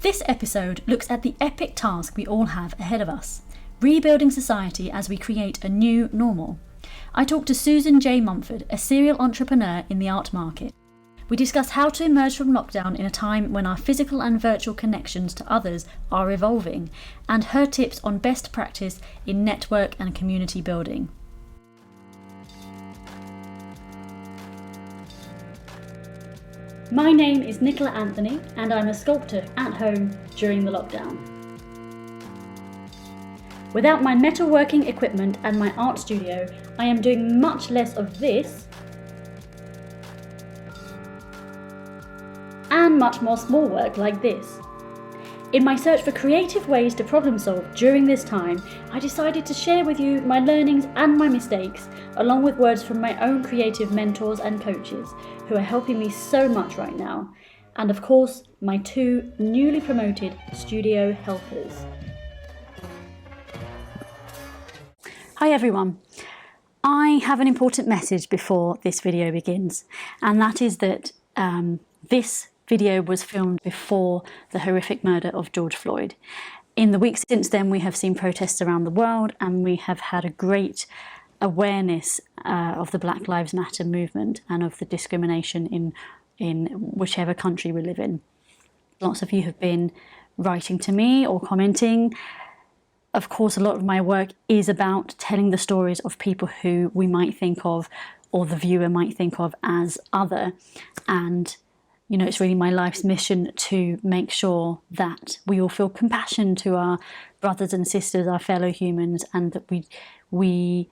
This episode looks at the epic task we all have ahead of us, rebuilding society as we create a new normal. I talked to Susan J Mumford, a serial entrepreneur in the art market. We discuss how to emerge from lockdown in a time when our physical and virtual connections to others are evolving, and her tips on best practice in network and community building. My name is Nicola Anthony, and I'm a sculptor at home during the lockdown. Without my metalworking equipment and my art studio, I am doing much less of this and much more small work like this. In my search for creative ways to problem solve during this time, I decided to share with you my learnings and my mistakes, along with words from my own creative mentors and coaches, who are helping me so much right now, and of course, my two newly promoted studio helpers. Hi everyone. I have an important message before this video begins, and that is that this video was filmed before the horrific murder of George Floyd. In the weeks since then, we have seen protests around the world, and we have had a great awareness of the Black Lives Matter movement and of the discrimination in whichever country we live in. Lots of you have been writing to me or commenting. Of course, a lot of my work is about telling the stories of people who we might think of, or the viewer might think of, as other. And you know, it's really my life's mission to make sure that we all feel compassion to our brothers and sisters, our fellow humans, and that we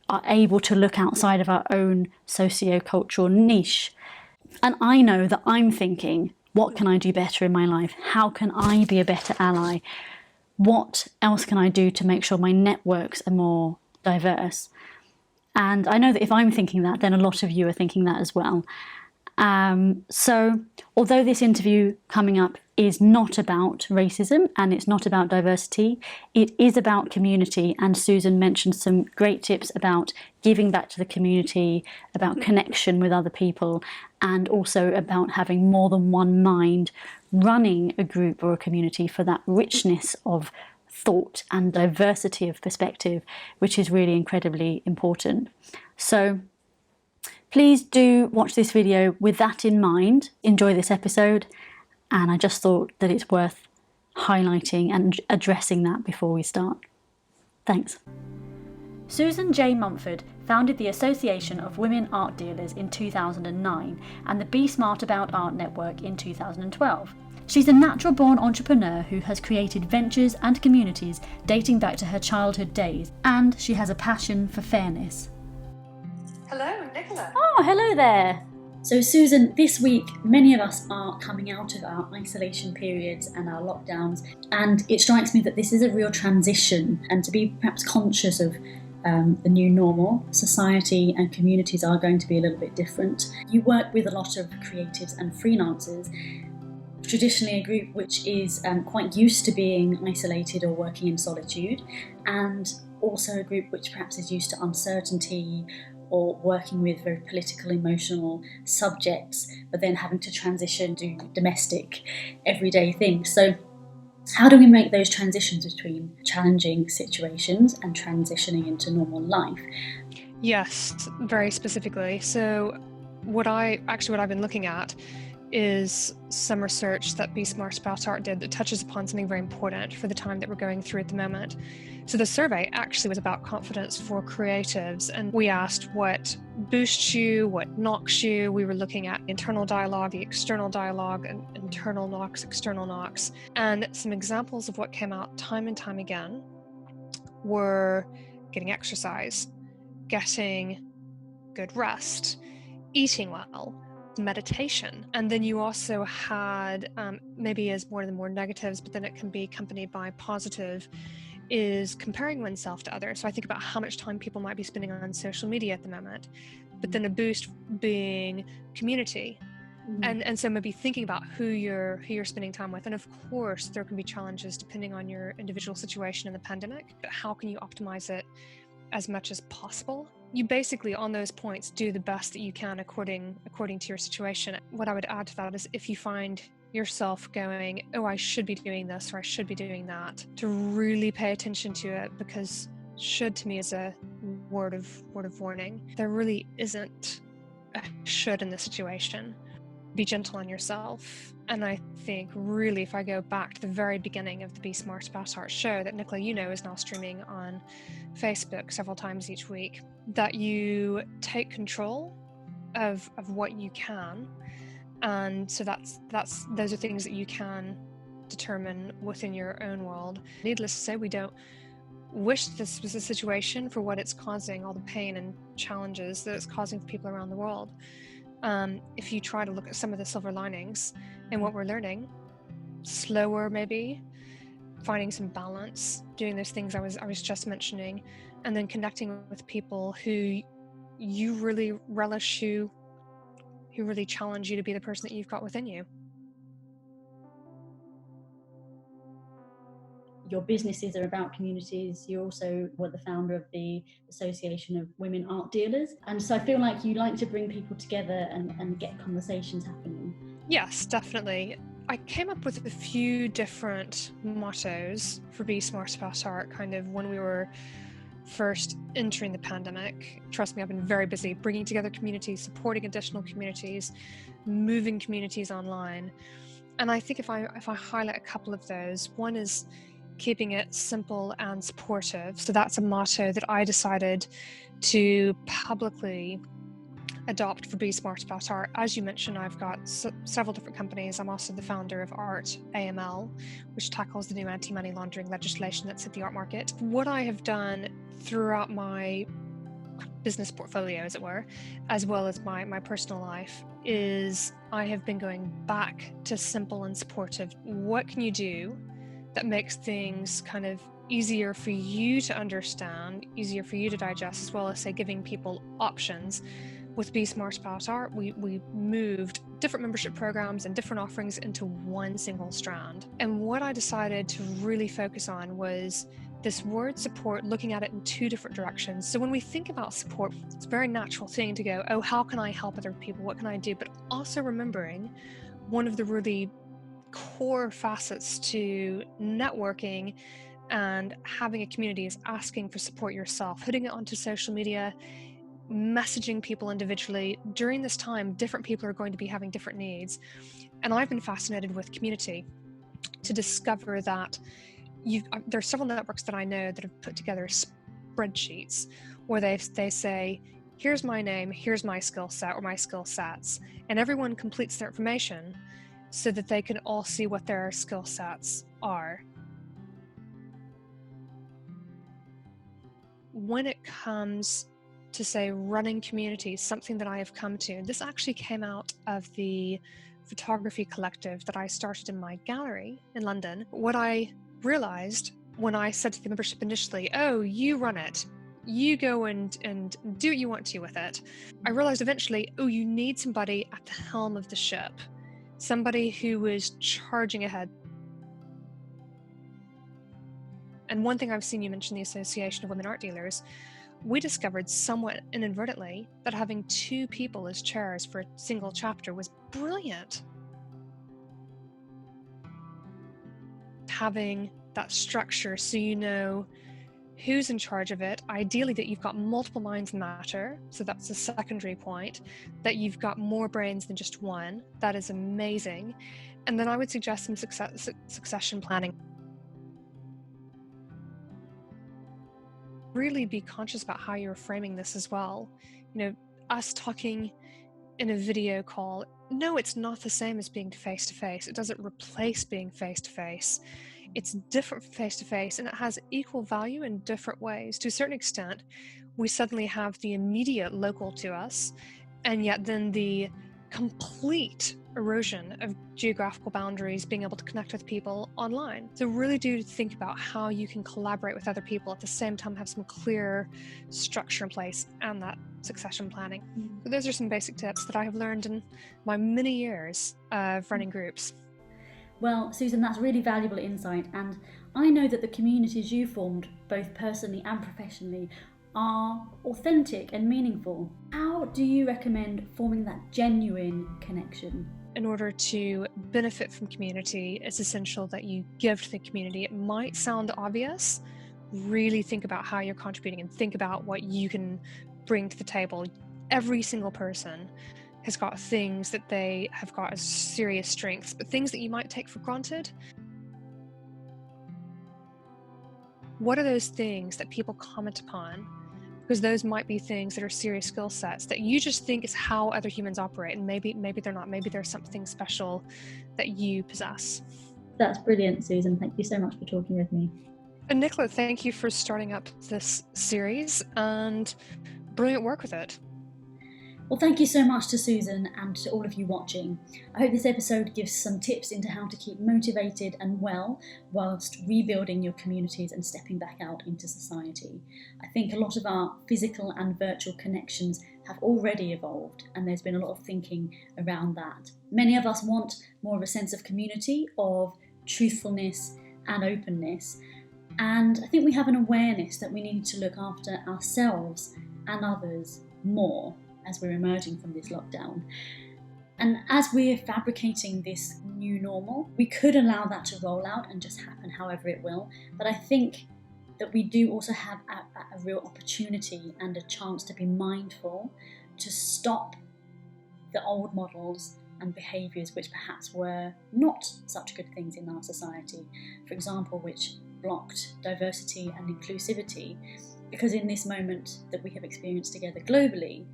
are able to look outside of our own socio-cultural niche. And I know that I'm thinking, what can I do better in my life? How can I be a better ally? What else can I do to make sure my networks are more diverse? And I know that if I'm thinking that, then a lot of you are thinking that as well. So although this interview coming up is not about racism and it's not about diversity, it is about community, and Susan mentioned some great tips about giving back to the community, about connection with other people, and also about having more than one mind running a group or a community for that richness of thought and diversity of perspective, which is really incredibly important. So please do watch this video with that in mind. Enjoy this episode, and I just thought that it's worth highlighting and addressing that before we start. Thanks. Susan J Mumford founded the Association of Women Art Dealers in 2009 and the Be Smart About Art Network in 2012. She's a natural-born entrepreneur who has created ventures and communities dating back to her childhood days, and she has a passion for fairness. Hello, Nicola. Oh, hello there. So Susan, this week many of us are coming out of our isolation periods and our lockdowns, and it strikes me that this is a real transition, and to be perhaps conscious of the new normal, society and communities are going to be a little bit different. You work with a lot of creatives and freelancers, traditionally a group which is quite used to being isolated or working in solitude, and also a group which perhaps is used to uncertainty or working with very political, emotional subjects, but then having to transition to domestic, everyday things. So how do we make those transitions between challenging situations and transitioning into normal life? Yes, very specifically. So what I've been looking at is some research that Be Smart About Art did that touches upon something very important for the time that we're going through at the moment. So the survey actually was about confidence for creatives, and we asked what boosts you, what knocks you. We were looking at internal dialogue, the external dialogue, and internal knocks, external knocks. And some examples of what came out time and time again were getting exercise, getting good rest, eating well, meditation. And then you also had, maybe as one of the more negatives, but then it can be accompanied by positive, is comparing oneself to others. So I think about how much time people might be spending on social media at the moment, but then a boost being community. And so maybe thinking about who you're spending time with. And of course, there can be challenges depending on your individual situation in the pandemic, but how can you optimize it as much as possible? You basically, on those points, do the best that you can according to your situation. What I would add to that is if you find yourself going, oh, I should be doing this or I should be doing that, to really pay attention to it, because should to me is a word of warning. There really isn't a should in this situation. Be gentle on yourself. And I think really, if I go back to the very beginning of the Be Smart About Art show that Nicola, is now streaming on Facebook several times each week, that you take control of what you can. And so those are things that you can determine within your own world. Needless to say, we don't wish this was a situation for what it's causing, all the pain and challenges that it's causing for people around the world. If you try to look at some of the silver linings and what we're learning, slower maybe, finding some balance, doing those things I was just mentioning, and then connecting with people who you really relish, who really challenge you to be the person that you've got within you. Your businesses are about communities. You also were the founder of the Association of Women Art Dealers. And so I feel like you like to bring people together and get conversations happening. Yes, definitely. I came up with a few different mottos for Be Smart About Art, kind of when we were first entering the pandemic. Trust me, I've been very busy bringing together communities, supporting additional communities, moving communities online. And I think if I highlight a couple of those, one is keeping it simple and supportive. So that's a motto that I decided to publicly adopt for Be Smart About Art. As you mentioned, I've got several different companies. I'm also the founder of Art AML, which tackles the new anti-money laundering legislation that's hit the art market. What I have done throughout my business portfolio, as it were, as well as my personal life, is I have been going back to simple and supportive. What can you do that makes things kind of easier for you to understand, easier for you to digest, as well as, say, giving people options? With Be Smart About Art, we moved different membership programs and different offerings into one single strand. And what I decided to really focus on was this word support, looking at it in two different directions. So when we think about support, it's a very natural thing to go, oh, how can I help other people? What can I do? But also remembering one of the really core facets to networking and having a community is asking for support yourself, putting it onto social media, messaging people individually. During this time, different people are going to be having different needs. And I've been fascinated with community to discover that there are several networks that I know that have put together spreadsheets where they say, here's my name, here's my skill set or my skill sets. And everyone completes their information so that they can all see what their skill sets are. When it comes to, say, running communities, something that I have come to, this actually came out of the photography collective that I started in my gallery in London. What I realized when I said to the membership initially, oh, you run it, you go and do what you want to with it, I realized eventually, oh, you need somebody at the helm of the ship, somebody who is charging ahead. And one thing I've seen, you mentioned the Association of Women Art Dealers, we discovered somewhat inadvertently that having two people as chairs for a single chapter was brilliant. Having that structure so you know who's in charge of it, ideally that you've got multiple minds in the matter, so that's a secondary point, that you've got more brains than just one, that is amazing. And then I would suggest some succession planning. Really be conscious about how you're framing this as well. Us talking in a video call, no, it's not the same as being face-to-face. It doesn't replace being face-to-face. It's different from face-to-face, and it has equal value in different ways. To a certain extent, we suddenly have the immediate local to us, and yet then the complete erosion of geographical boundaries, being able to connect with people online. So really do think about how you can collaborate with other people at the same time, have some clear structure in place and that succession planning. So those are some basic tips that I have learned in my many years of running groups. Well, Susan, that's really valuable insight, and I know that the communities you formed, both personally and professionally, are authentic and meaningful. How do you recommend forming that genuine connection? in order to benefit from community, it's essential that you give to the community. It might sound obvious. Really think about how you're contributing and think about what you can bring to the table. Every single person has got things that they have got as serious strengths, but things that you might take for granted. What are those things that people comment upon? Because those might be things that are serious skill sets that you just think is how other humans operate, and maybe they're not. Maybe there's something special that you possess. That's brilliant, Susan. Thank you so much for talking with me. And Nicola, thank you for starting up this series and brilliant work with it. Well, thank you so much to Susan and to all of you watching. I hope this episode gives some tips into how to keep motivated and well whilst rebuilding your communities and stepping back out into society. I think a lot of our physical and virtual connections have already evolved, and there's been a lot of thinking around that. Many of us want more of a sense of community, of truthfulness and openness, and I think we have an awareness that we need to look after ourselves and others more as we're emerging from this lockdown. And as we're fabricating this new normal, we could allow that to roll out and just happen however it will. But I think that we do also have a real opportunity and a chance to be mindful, to stop the old models and behaviours which perhaps were not such good things in our society. For example, which blocked diversity and inclusivity. Because in this moment that we have experienced together globally,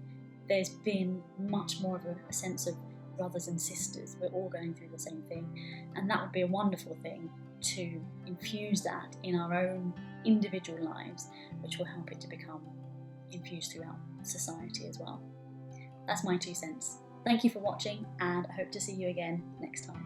there's been much more of a sense of brothers and sisters. We're all going through the same thing. And that would be a wonderful thing, to infuse that in our own individual lives, which will help it to become infused throughout society as well. That's my 2 cents. Thank you for watching, and I hope to see you again next time.